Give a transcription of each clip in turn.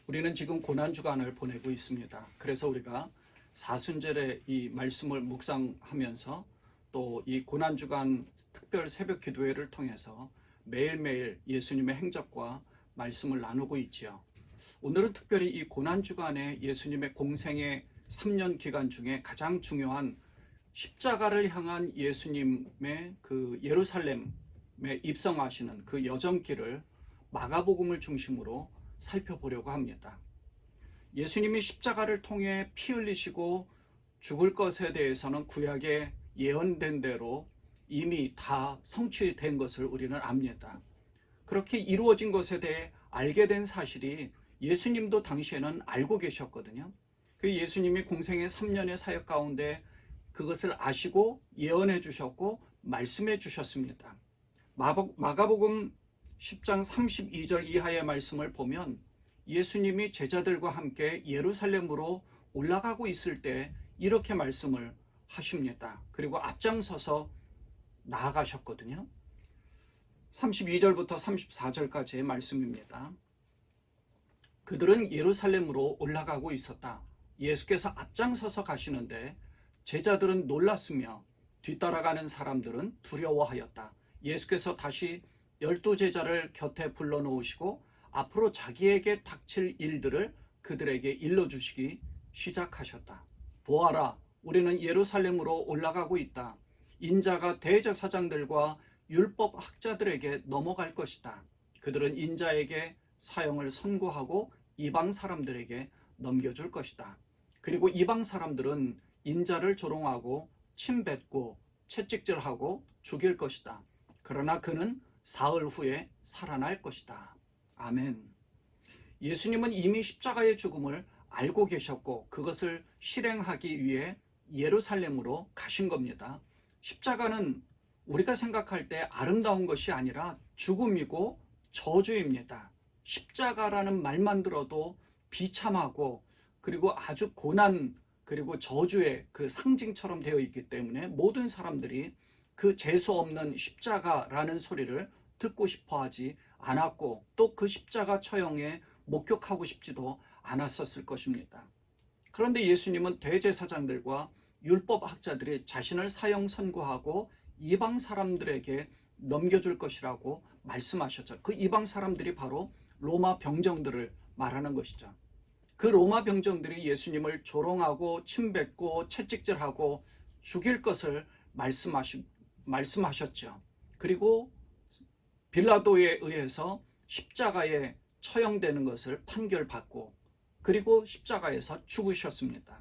우리는 지금 고난주간을 보내고 있습니다. 그래서 우리가 사순절의 이 말씀을 묵상하면서 또 이 고난주간 특별 새벽 기도회를 통해서 매일매일 예수님의 행적과 말씀을 나누고 있지요. 오늘은 특별히 이 고난주간의 예수님의 공생의 3년 기간 중에 가장 중요한 십자가를 향한 예수님의 그 예루살렘에 입성하시는 그 여정길을 마가복음을 중심으로 살펴보려고 합니다. 예수님이 십자가를 통해 피 흘리시고 죽을 것에 대해서는 구약에 예언된 대로 이미 다 성취된 것을 우리는 압니다. 그렇게 이루어진 것에 대해 알게 된 사실이 예수님도 당시에는 알고 계셨거든요. 그 예수님이 공생의 3년의 사역 가운데 그것을 아시고 예언해 주셨고 말씀해 주셨습니다. 마가복음 10장 32절 이하의 말씀을 보면 예수님이 제자들과 함께 예루살렘으로 올라가고 있을 때 이렇게 말씀을 하십니다. 그리고 앞장서서 나아가셨거든요. 32절부터 34절까지의 말씀입니다. 그들은 예루살렘으로 올라가고 있었다. 예수께서 앞장서서 가시는데 제자들은 놀랐으며 뒤따라가는 사람들은 두려워하였다. 예수께서 다시 12제자를 곁에 불러놓으시고 앞으로 자기에게 닥칠 일들을 그들에게 일러주시기 시작하셨다. 보아라, 우리는 예루살렘으로 올라가고 있다. 인자가 대제사장들과 율법 학자들에게 넘어갈 것이다. 그들은 인자에게 사형을 선고하고 이방 사람들에게 넘겨줄 것이다. 그리고 이방 사람들은 인자를 조롱하고 침뱉고 채찍질하고 죽일 것이다. 그러나 그는 사흘 후에 살아날 것이다. 아멘. 예수님은 이미 십자가의 죽음을 알고 계셨고 그것을 실행하기 위해 예루살렘으로 가신 겁니다. 십자가는 우리가 생각할 때 아름다운 것이 아니라 죽음이고 저주입니다. 십자가라는 말만 들어도 비참하고 그리고 아주 고난 그리고 저주의 그 상징처럼 되어 있기 때문에 모든 사람들이 그 재수 없는 십자가라는 소리를 듣고 싶어 하지 않았고 또 그 십자가 처형에 목격하고 싶지도 않았었을 것입니다. 그런데 예수님은 대제사장들과 율법학자들이 자신을 사형 선고하고 이방 사람들에게 넘겨줄 것이라고 말씀하셨죠. 그 이방 사람들이 바로 로마 병정들을 말하는 것이죠. 그 로마 병정들이 예수님을 조롱하고 침뱉고 채찍질하고 죽일 것을 말씀하셨죠. 그리고 빌라도에 의해서 십자가에 처형되는 것을 판결받고 그리고 십자가에서 죽으셨습니다.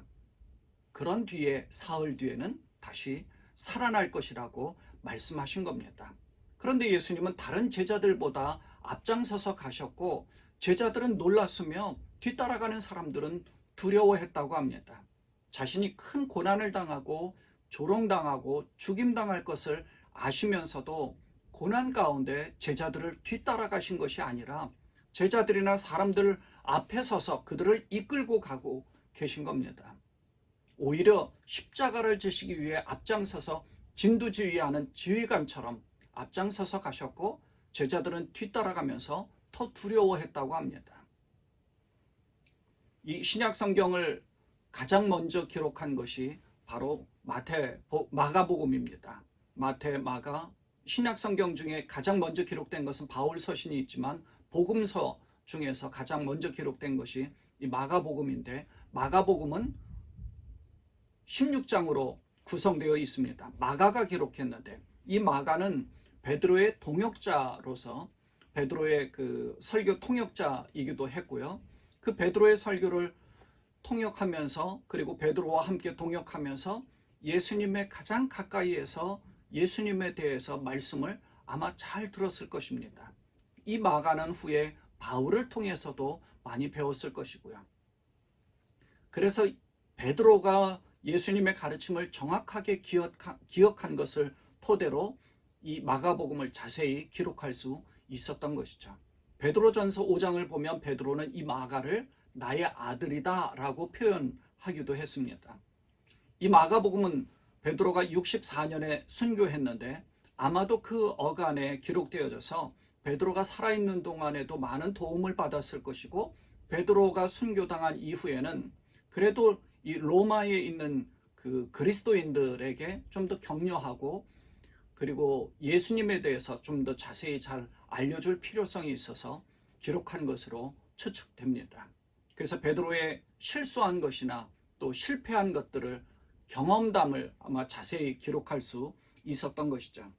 그런 뒤에 사흘 뒤에는 다시 살아날 것이라고 말씀하신 겁니다. 그런데 예수님은 다른 제자들보다 앞장서서 가셨고 제자들은 놀랐으며 뒤따라가는 사람들은 두려워했다고 합니다. 자신이 큰 고난을 당하고 조롱당하고 죽임당할 것을 아시면서도 고난 가운데 제자들을 뒤따라가신 것이 아니라 제자들이나 사람들 앞에 서서 그들을 이끌고 가고 계신 겁니다. 오히려 십자가를 지시기 위해 앞장서서 진두지휘하는 지휘관처럼 앞장서서 가셨고 제자들은 뒤따라가면서 더 두려워했다고 합니다. 이 신약 성경을 가장 먼저 기록한 것이 바로 마가복음입니다. 마태, 마가, 신약 성경 중에 가장 먼저 기록된 것은 바울 서신이 있지만 복음서 중에서 가장 먼저 기록된 것이 이 마가복음인데 마가복음은 16장으로 구성되어 있습니다. 마가가 기록했는데 이 마가는 베드로의 동역자로서 베드로의 그 설교 통역자이기도 했고요. 그 베드로의 설교를 통역하면서 그리고 베드로와 함께 동역하면서 예수님의 가장 가까이에서 예수님에 대해서 말씀을 아마 잘 들었을 것입니다. 이 마가는 후에 바울을 통해서도 많이 배웠을 것이고요. 그래서 베드로가 예수님의 가르침을 정확하게 기억한 것을 토대로 이 마가복음을 자세히 기록할 수 있었던 것이죠. 베드로전서 5장을 보면 베드로는 이 마가를 나의 아들이다 라고 표현하기도 했습니다. 이 마가복음은 베드로가 64년에 순교했는데 아마도 그 어간에 기록되어져서 베드로가 살아있는 동안에도 많은 도움을 받았을 것이고 베드로가 순교당한 이후에는 그래도 이 로마에 있는 그 그리스도인들에게 좀 더 격려하고 그리고 예수님에 대해서 좀 더 자세히 잘 알려줄 필요성이 있어서 기록한 것으로 추측됩니다. 그래서 베드로의 실수한 것이나 또 실패한 것들을 경험담을 아마 자세히 기록할 수 있었던 것이죠.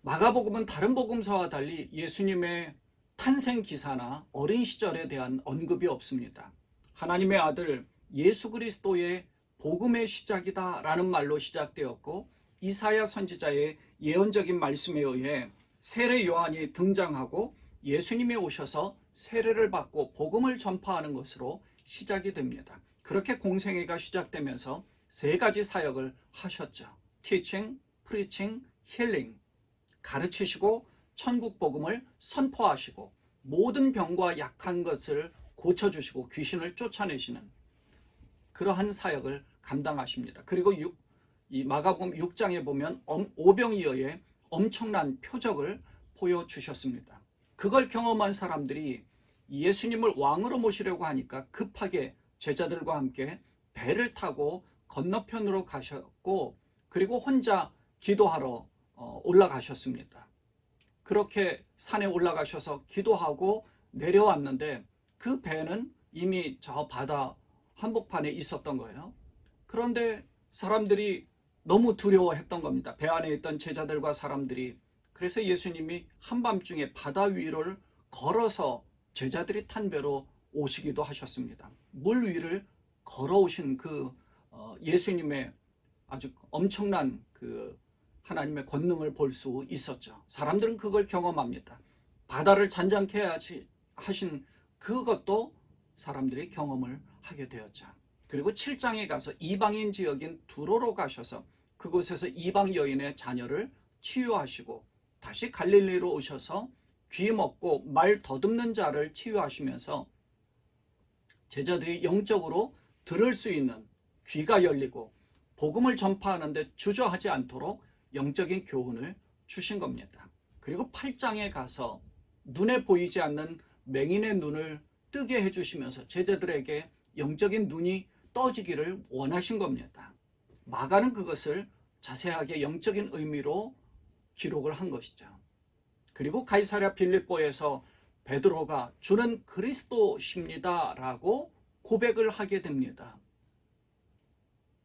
마가복음은 다른 복음서와 달리 예수님의 탄생 기사나 어린 시절에 대한 언급이 없습니다. 하나님의 아들 예수 그리스도의 복음의 시작이다 라는 말로 시작되었고, 이사야 선지자의 예언적인 말씀에 의해 세례 요한이 등장하고 예수님이 오셔서 세례를 받고 복음을 전파하는 것으로 시작이 됩니다. 그렇게 공생애가 시작되면서 세 가지 사역을 하셨죠. Teaching, Preaching, Healing. 가르치시고 천국 복음을 선포하시고 모든 병과 약한 것을 고쳐주시고 귀신을 쫓아내시는 그러한 사역을 감당하십니다. 그리고 이 마가복음 6장에 보면 오병이어의 엄청난 표적을 보여주셨습니다. 그걸 경험한 사람들이 예수님을 왕으로 모시려고 하니까 급하게 제자들과 함께 배를 타고 건너편으로 가셨고, 그리고 혼자 기도하러 올라가셨습니다. 그렇게 산에 올라가셔서 기도하고 내려왔는데 그 배는 이미 저 바다 한복판에 있었던 거예요. 그런데 사람들이 너무 두려워했던 겁니다. 배 안에 있던 제자들과 사람들이. 그래서 예수님이 한밤중에 바다 위를 걸어서 제자들이 탄 배로 오시기도 하셨습니다. 물 위를 걸어오신 그 예수님의 아주 엄청난 그 하나님의 권능을 볼 수 있었죠. 사람들은 그걸 경험합니다. 바다를 잔잔케 하신 그것도 사람들이 경험을 하게 되었죠. 그리고 7장에 가서 이방인 지역인 두로로 가셔서 그곳에서 이방 여인의 자녀를 치유하시고 다시 갈릴리로 오셔서 귀 먹고 말 더듬는 자를 치유하시면서 제자들이 영적으로 들을 수 있는 귀가 열리고 복음을 전파하는데 주저하지 않도록 영적인 교훈을 주신 겁니다. 그리고 8장에 가서 눈에 보이지 않는 맹인의 눈을 뜨게 해주시면서 제자들에게 영적인 눈이 떠지기를 원하신 겁니다. 마가는 그것을 자세하게 영적인 의미로 기록을 한 것이죠. 그리고 가이사랴 빌립보에서 베드로가 주는 그리스도십니다 라고 고백을 하게 됩니다.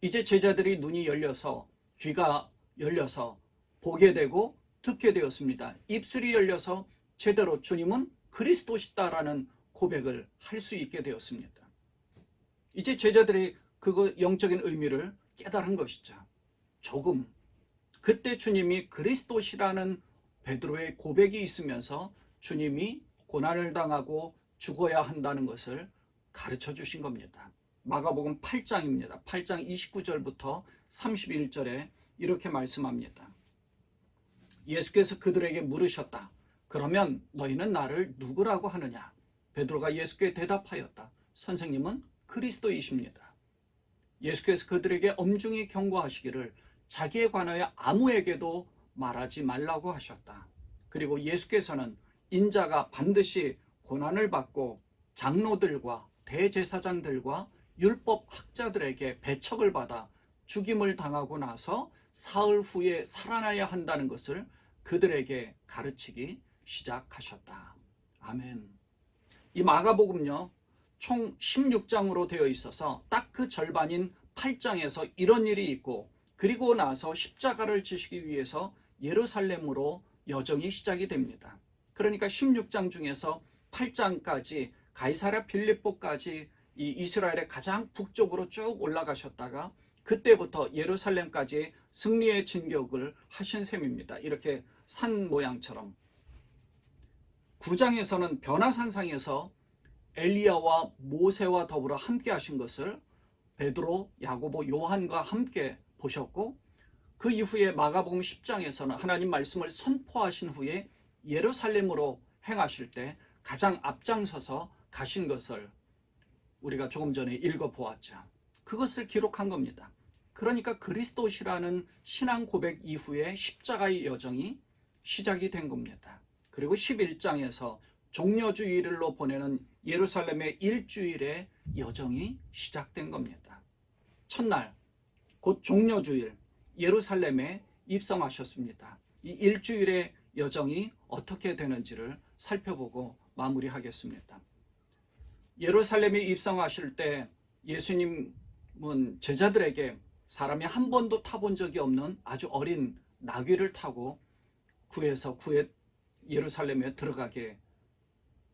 이제 제자들이 눈이 열려서 귀가 열려서 보게 되고 듣게 되었습니다. 입술이 열려서 제대로 주님은 그리스도시다라는 고백을 할 수 있게 되었습니다. 이제 제자들이 그 영적인 의미를 깨달은 것이죠. 조금 그때 주님이 그리스도시라는 베드로의 고백이 있으면서 주님이 고난을 당하고 죽어야 한다는 것을 가르쳐 주신 겁니다. 마가복음 8장입니다. 8장 29절부터 31절에 이렇게 말씀합니다. 예수께서 그들에게 물으셨다. 그러면 너희는 나를 누구라고 하느냐? 베드로가 예수께 대답하였다. 선생님은 그리스도이십니다. 예수께서 그들에게 엄중히 경고하시기를 자기에 관하여 아무에게도 말하지 말라고 하셨다. 그리고 예수께서는 인자가 반드시 고난을 받고 장로들과 대제사장들과 율법 학자들에게 배척을 받아 죽임을 당하고 나서 사흘 후에 살아나야 한다는 것을 그들에게 가르치기 시작하셨다. 아멘. 이 마가복음요, 총 16장으로 되어 있어서 딱 그 절반인 8장에서 이런 일이 있고, 그리고 나서 십자가를 지시기 위해서 예루살렘으로 여정이 시작이 됩니다. 그러니까 16장 중에서 8장까지 가이사랴 빌립보까지 이 이스라엘의 가장 북쪽으로 쭉 올라가셨다가 그때부터 예루살렘까지 승리의 진격을 하신 셈입니다. 이렇게 산 모양처럼. 9장에서는 변화산상에서 엘리야와 모세와 더불어 함께 하신 것을 베드로, 야고보, 요한과 함께 보셨고, 그 이후에 마가복음 10장에서는 하나님 말씀을 선포하신 후에 예루살렘으로 행하실 때 가장 앞장서서 가신 것을 우리가 조금 전에 읽어보았죠. 그것을 기록한 겁니다. 그러니까 그리스도시라는 신앙 고백 이후에 십자가의 여정이 시작이 된 겁니다. 그리고 11장에서 종려주일로 보내는 예루살렘의 일주일의 여정이 시작된 겁니다. 첫날 곧 종려주일 예루살렘에 입성하셨습니다. 이 일주일의 여정이 어떻게 되는지를 살펴보고 마무리하겠습니다. 예루살렘에 입성하실 때 예수님은 제자들에게 사람이 한 번도 타본 적이 없는 아주 어린 나귀를 타고 구에서 예루살렘에 들어가게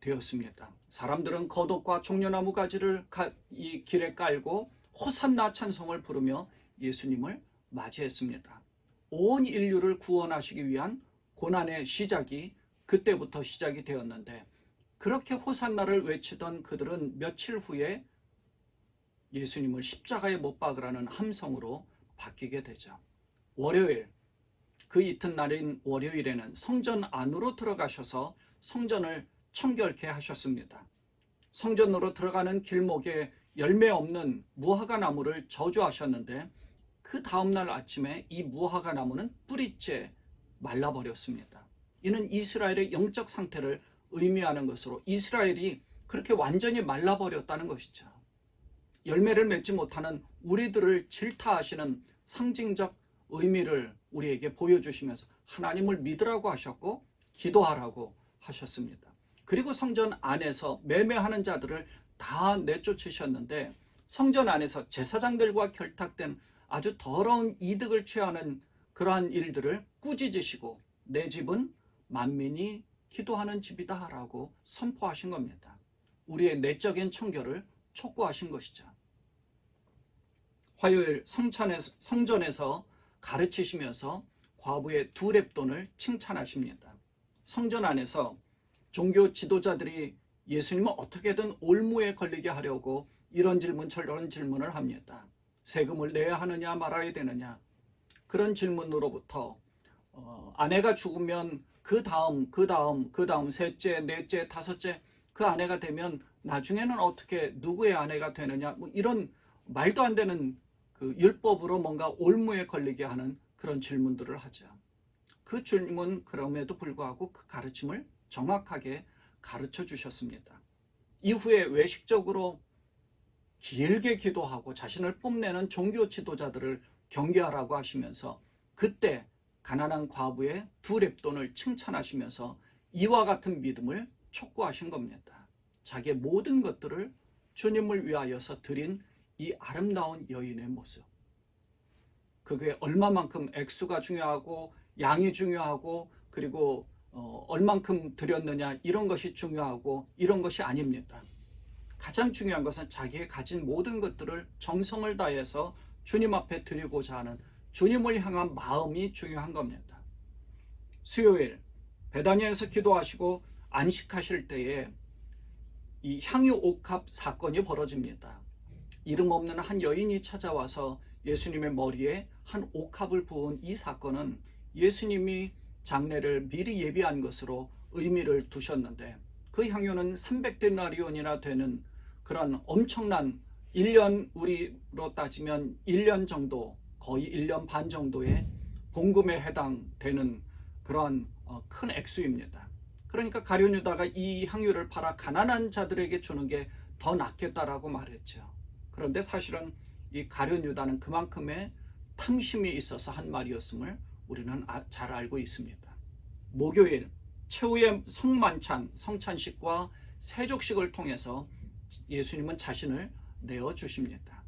되었습니다. 사람들은 겉옷과 종려나무 가지를 이 길에 깔고 호산나 찬송을 부르며 예수님을 맞이했습니다. 온 인류를 구원하시기 위한 고난의 시작이 그때부터 시작이 되었는데, 그렇게 호산나를 외치던 그들은 며칠 후에 예수님을 십자가에 못 박으라는 함성으로 바뀌게 되죠. 월요일, 그 이튿날인 월요일에는 성전 안으로 들어가셔서 성전을 청결케 하셨습니다. 성전으로 들어가는 길목에 열매 없는 무화과 나무를 저주하셨는데, 그 다음날 아침에 이 무화과 나무는 뿌리째 말라버렸습니다. 이는 이스라엘의 영적 상태를 의미하는 것으로 이스라엘이 그렇게 완전히 말라버렸다는 것이죠. 열매를 맺지 못하는 우리들을 질타하시는 상징적 의미를 우리에게 보여주시면서 하나님을 믿으라고 하셨고 기도하라고 하셨습니다. 그리고 성전 안에서 매매하는 자들을 다 내쫓으셨는데, 성전 안에서 제사장들과 결탁된 아주 더러운 이득을 취하는 그러한 일들을 꾸짖으시고 내 집은 만민이 기도하는 집이다 라고 선포하신 겁니다. 우리의 내적인 청결을 촉구하신 것이죠. 화요일 성전에서 가르치시면서 과부의 두 렙돈을 칭찬하십니다. 성전 안에서 종교 지도자들이 예수님을 어떻게든 올무에 걸리게 하려고 이런 질문 저런 질문을 합니다. 세금을 내야 하느냐 말아야 되느냐, 그런 질문으로부터 아내가 죽으면 그 다음 셋째, 넷째, 다섯째 그 아내가 되면 나중에는 어떻게 누구의 아내가 되느냐, 뭐 이런 말도 안 되는 그 율법으로 뭔가 올무에 걸리게 하는 그런 질문들을 하죠. 그 질문 그럼에도 불구하고 그 가르침을 정확하게 가르쳐 주셨습니다. 이후에 외식적으로 길게 기도하고 자신을 뽐내는 종교 지도자들을 경계하라고 하시면서 그때 가난한 과부의 두 렙돈을 칭찬하시면서 이와 같은 믿음을 촉구하신 겁니다. 자기의 모든 것들을 주님을 위하여서 드린 이 아름다운 여인의 모습, 그게 얼마만큼 액수가 중요하고 양이 중요하고 그리고 얼만큼 드렸느냐 이런 것이 중요하고 이런 것이 아닙니다. 가장 중요한 것은 자기의 가진 모든 것들을 정성을 다해서 주님 앞에 드리고자 하는 주님을 향한 마음이 중요한 겁니다. 수요일 베다니아에서 기도하시고 안식하실 때에 이 향유 옥합 사건이 벌어집니다. 이름 없는 한 여인이 찾아와서 예수님의 머리에 한 옥합을 부은 이 사건은 예수님이 장례를 미리 예비한 것으로 의미를 두셨는데, 그 향유는 300데나리온이나 되는 그런 엄청난 1년, 우리로 따지면 1년 정도, 거의 1년 반 정도의 봉급에 해당되는 그러한 큰 액수입니다. 그러니까 가룟 유다가 이 향유를 팔아 가난한 자들에게 주는 게 더 낫겠다라고 말했죠. 그런데 사실은 이 가룟 유다는 그만큼의 탐심이 있어서 한 말이었음을 우리는 잘 알고 있습니다. 목요일 최후의 성찬식과 세족식을 통해서 예수님은 자신을 내어주십니다.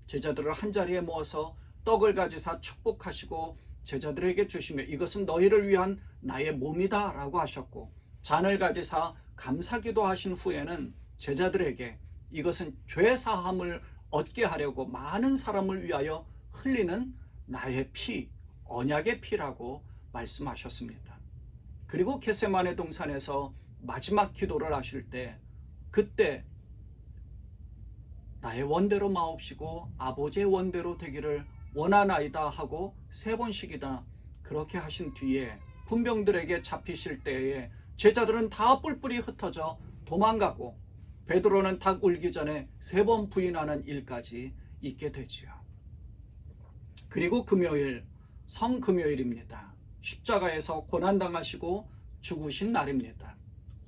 제자들을 한자리에 모아서 떡을 가지사 축복하시고 제자들에게 주시며 이것은 너희를 위한 나의 몸이다 라고 하셨고, 잔을 가지사 감사기도 하신 후에는 제자들에게 이것은 죄사함을 얻게 하려고 많은 사람을 위하여 흘리는 나의 피, 언약의 피라고 말씀하셨습니다. 그리고 겟세마네 동산에서 마지막 기도를 하실 때 그때 나의 원대로 마옵시고 아버지의 원대로 되기를 원하나이다 하고 3번씩이나 그렇게 하신 뒤에 군병들에게 잡히실 때에 제자들은 다 뿔뿔이 흩어져 도망가고 베드로는 닭 울기 전에 3번 부인하는 일까지 있게 되지요. 그리고 금요일 성금요일입니다. 십자가에서 고난당하시고 죽으신 날입니다.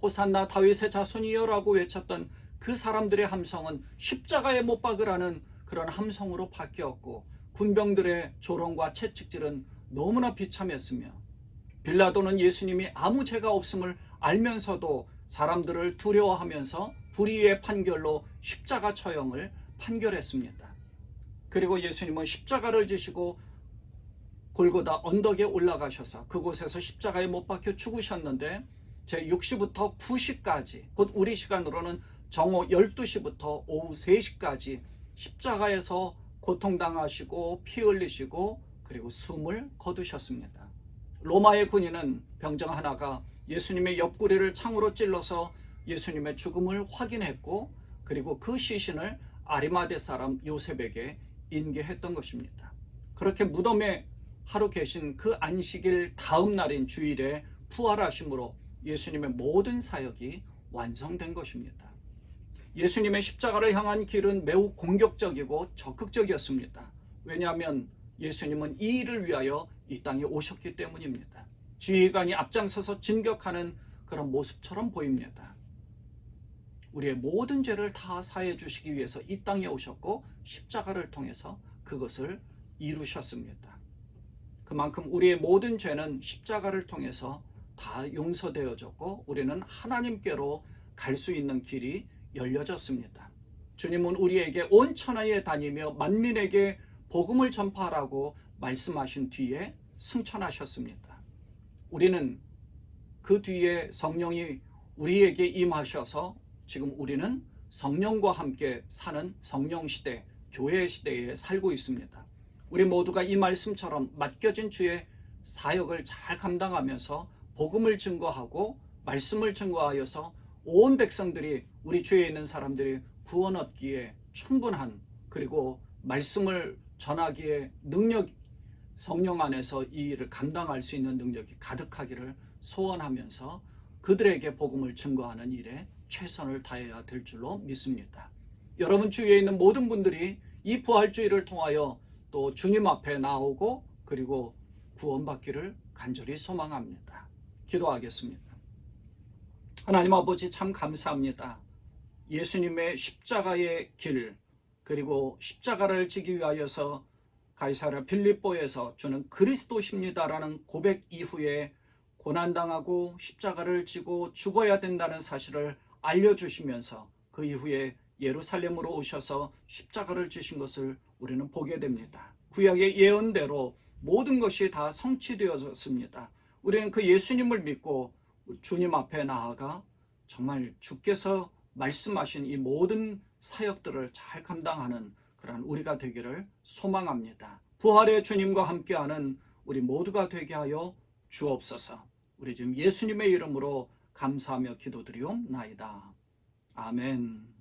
호산나 다윗의 자손이여라고 외쳤던 그 사람들의 함성은 십자가에 못 박으라는 그런 함성으로 바뀌었고, 군병들의 조롱과 채찍질은 너무나 비참했으며, 빌라도는 예수님이 아무 죄가 없음을 알면서도 사람들을 두려워하면서 불의의 판결로 십자가 처형을 판결했습니다. 그리고 예수님은 십자가를 지시고 골고다 언덕에 올라가셔서 그곳에서 십자가에 못 박혀 죽으셨는데, 제6시부터 9시까지, 곧 우리 시간으로는 정오 12시부터 오후 3시까지 십자가에서 고통당하시고 피 흘리시고 그리고 숨을 거두셨습니다. 로마의 군인은 병정 하나가 예수님의 옆구리를 창으로 찔러서 예수님의 죽음을 확인했고, 그리고 그 시신을 아리마대 사람 요셉에게 인계했던 것입니다. 그렇게 무덤에 하루 계신 그 안식일 다음 날인 주일에 부활하심으로 예수님의 모든 사역이 완성된 것입니다. 예수님의 십자가를 향한 길은 매우 공격적이고 적극적이었습니다. 왜냐하면 예수님은 이 일을 위하여 이 땅에 오셨기 때문입니다. 지휘관이 앞장서서 진격하는 그런 모습처럼 보입니다. 우리의 모든 죄를 다 사해 주시기 위해서 이 땅에 오셨고, 십자가를 통해서 그것을 이루셨습니다. 그만큼 우리의 모든 죄는 십자가를 통해서 다 용서되어졌고, 우리는 하나님께로 갈 수 있는 길이 열려졌습니다. 주님은 우리에게 온 천하에 다니며 만민에게 복음을 전파하라고 말씀하신 뒤에 승천하셨습니다. 우리는 그 뒤에 성령이 우리에게 임하셔서 지금 우리는 성령과 함께 사는 성령 시대, 교회 시대에 살고 있습니다. 우리 모두가 이 말씀처럼 맡겨진 주의 사역을 잘 감당하면서 복음을 증거하고 말씀을 증거하여서 온 백성들이, 우리 주위에 있는 사람들이 구원 얻기에 충분한, 그리고 말씀을 전하기에 능력, 성령 안에서 이 일을 감당할 수 있는 능력이 가득하기를 소원하면서 그들에게 복음을 증거하는 일에 최선을 다해야 될 줄로 믿습니다. 여러분 주위에 있는 모든 분들이 이 부활주의를 통하여 또 주님 앞에 나오고 그리고 구원받기를 간절히 소망합니다. 기도하겠습니다. 하나님 아버지, 참 감사합니다. 예수님의 십자가의 길, 그리고 십자가를 지기 위하여서 가이사랴 빌립보에서 주는 그리스도십니다라는 고백 이후에 고난당하고 십자가를 지고 죽어야 된다는 사실을 알려주시면서 그 이후에 예루살렘으로 오셔서 십자가를 지신 것을 우리는 보게 됩니다. 구약의 예언대로 모든 것이 다 성취되어졌습니다. 우리는 그 예수님을 믿고 주님 앞에 나아가 정말 주께서 말씀하신 이 모든 사역들을 잘 감당하는 그런 우리가 되기를 소망합니다. 부활의 주님과 함께하는 우리 모두가 되게 하여 주옵소서. 우리 지금 예수님의 이름으로 감사하며 기도드리옵나이다. 아멘.